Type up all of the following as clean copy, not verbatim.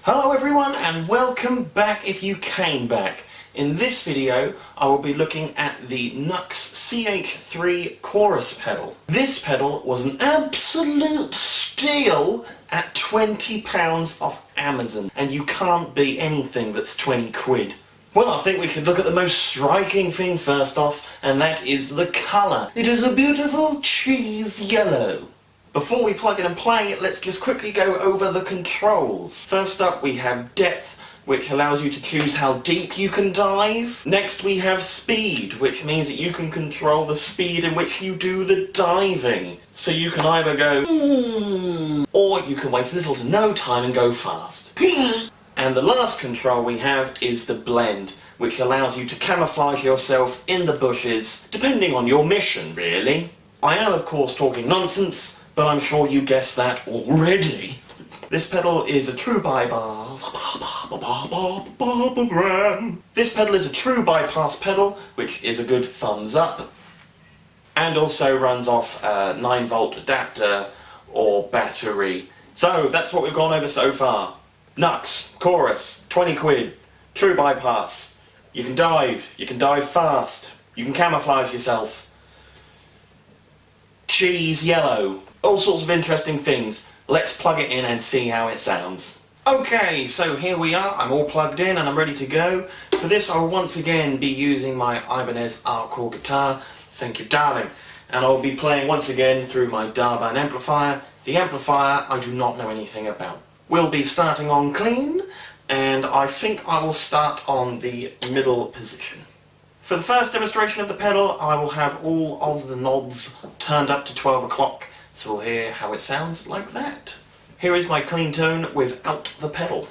Hello everyone and welcome back if you came back. In this video I will be looking at the Nux CH-3 chorus pedal. This pedal was an absolute steal at £20 off Amazon, and you can't beat anything that's 20 quid. Well, I think we should look at the most striking thing first off, and that is the colour. It is a beautiful cheese yellow. Before we plug in and play it, let's just quickly go over the controls. First up we have depth, which allows you to choose how deep you can dive. Next we have speed, which means that you can control the speed in which you do the diving. So you can either go or you can waste little to no time and go fast. And the last control we have is the blend, which allows you to camouflage yourself in the bushes, depending on your mission, really. I am of course talking nonsense, but I'm sure you guessed that already. This pedal is a true bypass. This pedal is a true bypass pedal, which is a good thumbs up, and also runs off a 9-volt adapter or battery. So that's what we've gone over so far. Nux, chorus, 20 quid, true bypass. You can dive fast, you can camouflage yourself. Cheese yellow, all sorts of interesting things. Let's plug it in and see how it sounds. Okay, so here we are, I'm all plugged in and I'm ready to go. For this I'll once again be using my Ibanez Arcor guitar, thank you darling, and I'll be playing once again through my Darban amplifier. The amplifier I do not know anything about. We'll be starting on clean, and I think I will start on the middle position. For the first demonstration of the pedal, I will have all of the knobs turned up to 12 o'clock, so we'll hear how it sounds like that. Here is my clean tone without the pedal.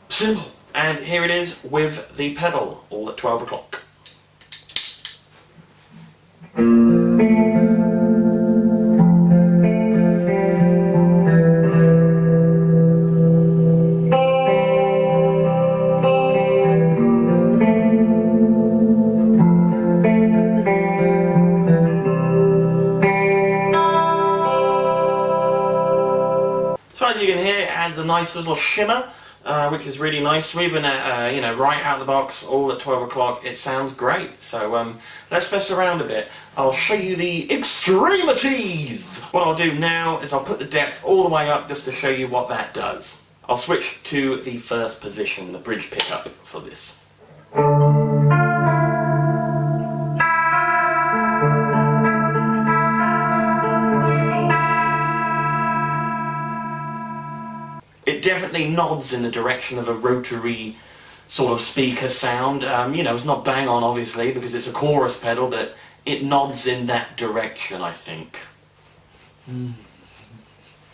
Simple. And here it is with the pedal, all at 12 o'clock. So as you can hear, it adds a nice little shimmer, which is really nice. Even at, right out of the box, all at 12 o'clock, it sounds great. So let's mess around a bit. I'll show you the extremities. What I'll do now is I'll put the depth all the way up just to show you what that does. I'll switch to the first position, the bridge pickup for this. It definitely nods in the direction of a rotary sort of speaker sound. It's not bang on obviously because it's a chorus pedal, but it nods in that direction, I think.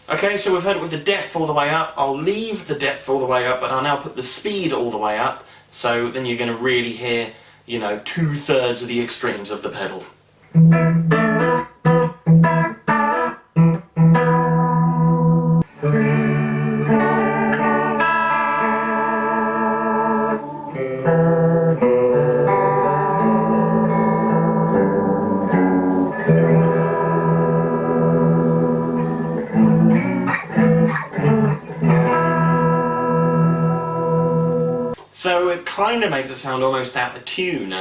Okay, so we've heard it with the depth all the way up. I'll leave the depth all the way up, but I'll now put the speed all the way up, so then you're going to really hear, 2/3 of the extremes of the pedal. So it kind of makes it sound almost out of tune.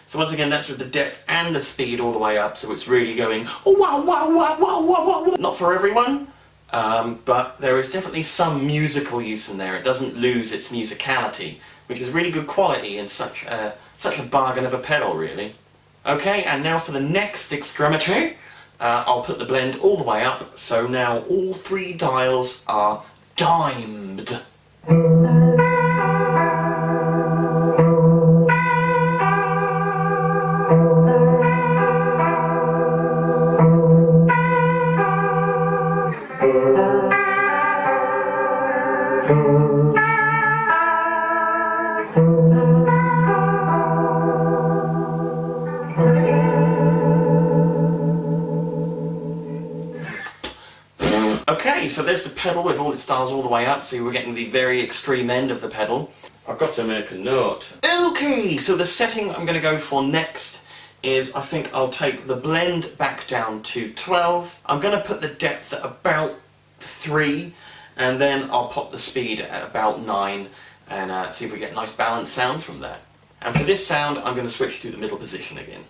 So once again, that's with the depth and the speed all the way up, so it's really going, oh, wow, wow, wow, wow, wow, wow. Not for everyone, but there is definitely some musical use in there. It doesn't lose its musicality, which is really good quality in such a bargain of a pedal, really. Okay, and now for the next extremity, I'll put the blend all the way up, so now all 3 dials are dimed. Okay, so there's the pedal with all its dials all the way up, so we're getting the very extreme end of the pedal. I've got to make a note. Okay, so the setting I'm going to go for next is I think I'll take the blend back down to 12. I'm going to put the depth at about 3, and then I'll pop the speed at about 9 and see if we get a nice balanced sound from that. And for this sound, I'm going to switch to the middle position again.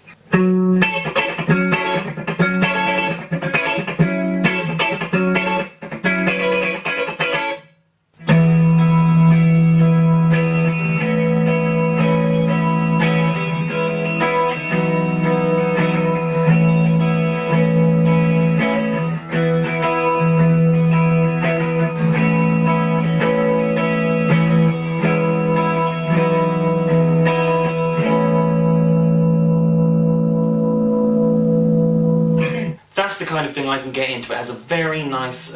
That's the kind of thing I can get into. It has a very nice,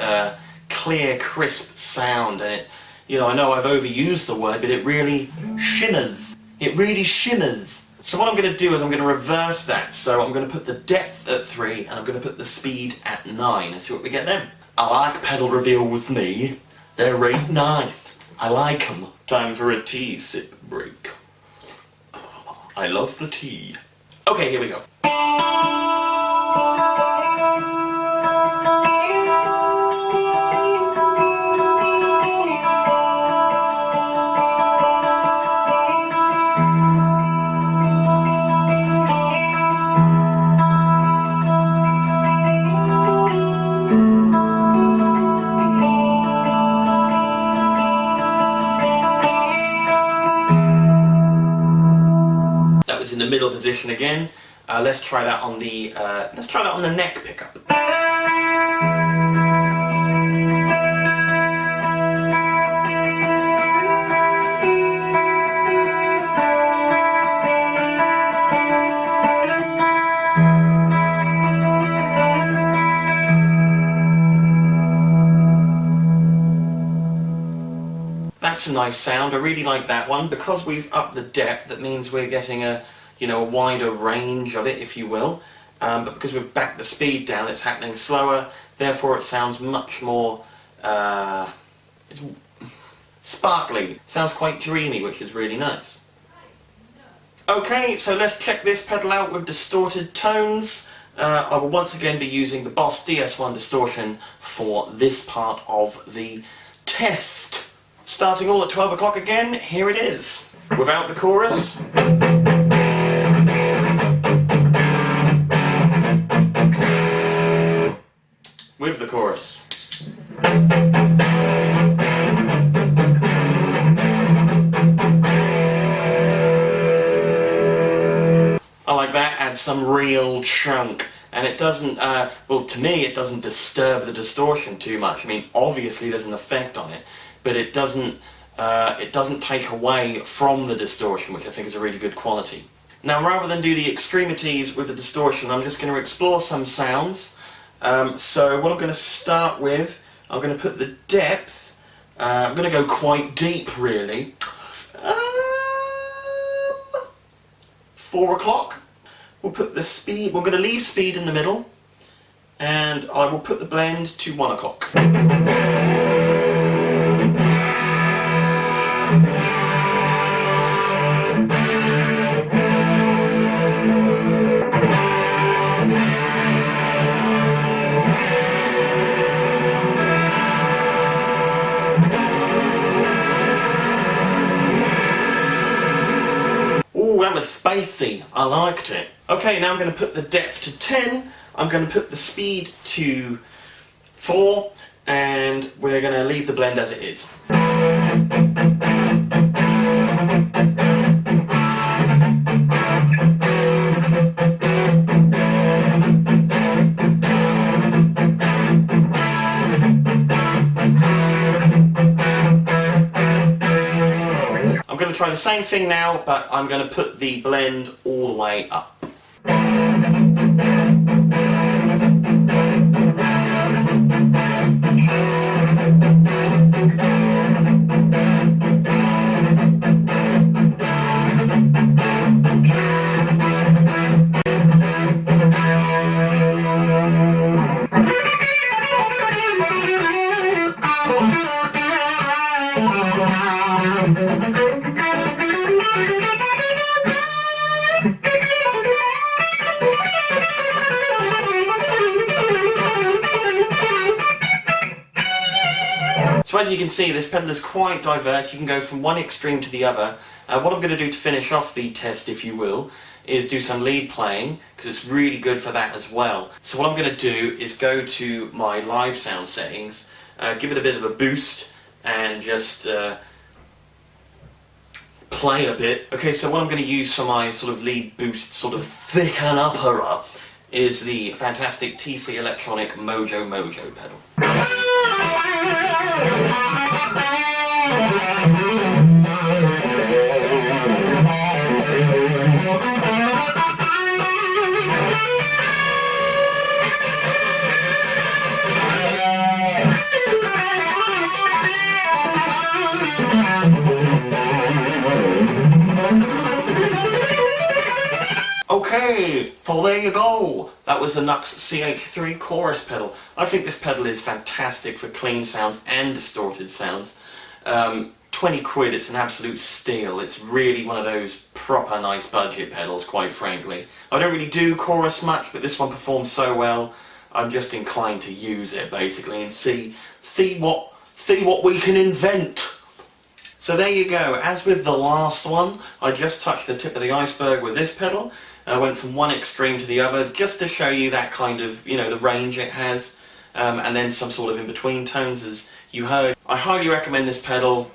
clear, crisp sound, and I know I've overused the word, but it really shimmers. It really shimmers. So what I'm going to do is I'm going to reverse that. So I'm going to put the depth at 3, and I'm going to put the speed at 9, and see what we get then. I like pedal reveal with me. They're really nice. I like them. Time for a tea sip break. I love the tea. Okay, here we go. In the middle position again. Let's try that on the neck pickup. That's a nice sound. I really like that one. Because we've upped the depth, that means we're getting a wider range of it, if you will. But because we've backed the speed down, it's happening slower. Therefore, it sounds much more sparkly. It sounds quite dreamy, which is really nice. Okay, so let's check this pedal out with distorted tones. I will once again be using the Boss DS1 distortion for this part of the test. Starting all at 12 o'clock again, here it is. Without the chorus. With the chorus. I like that, adds some real chunk. And it doesn't, well, to me it doesn't disturb the distortion too much. I mean, obviously there's an effect on it, but it doesn't take away from the distortion, which I think is a really good quality. Now, rather than do the extremities with the distortion, I'm just going to explore some sounds. So what I'm going to start with, I'm going to put the depth, I'm going to go quite deep really, 4 o'clock. We'll put the speed, we're going to leave speed in the middle, and I will put the blend to 1 o'clock. Ooh, that was spicy. I liked it. Okay, now I'm going to put the depth to 10. I'm going to put the speed to 4, and we're going to leave the blend as it is. I'm going to try the same thing now, but I'm going to put the blend all the way up. So as you can see, this pedal is quite diverse. You can go from one extreme to the other. What I'm going to do to finish off the test, if you will, is do some lead playing, because it's really good for that as well. So what I'm going to do is go to my live sound settings, give it a bit of a boost, and just play a bit. Okay, so what I'm going to use for my sort of lead boost, sort of thicken upper, is the fantastic TC Electronic Mojo pedal. Okay, so there you go. That was the Nux CH-3 chorus pedal. I think this pedal is fantastic for clean sounds and distorted sounds. 20 quid, it's an absolute steal. It's really one of those proper nice budget pedals, quite frankly. I don't really do chorus much, but this one performs so well, I'm just inclined to use it basically and see what we can invent. So there you go. As with the last one, I just touched the tip of the iceberg with this pedal. I went from one extreme to the other just to show you that kind of, you know, the range it has, and then some sort of in-between tones, as you heard. I highly recommend this pedal.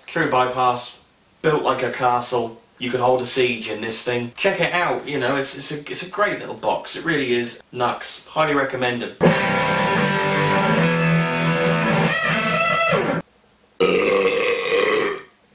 True bypass, built like a castle. You could hold a siege in this thing. Check it out. You know, it's a great little box. It really is. Nux. Highly recommend it.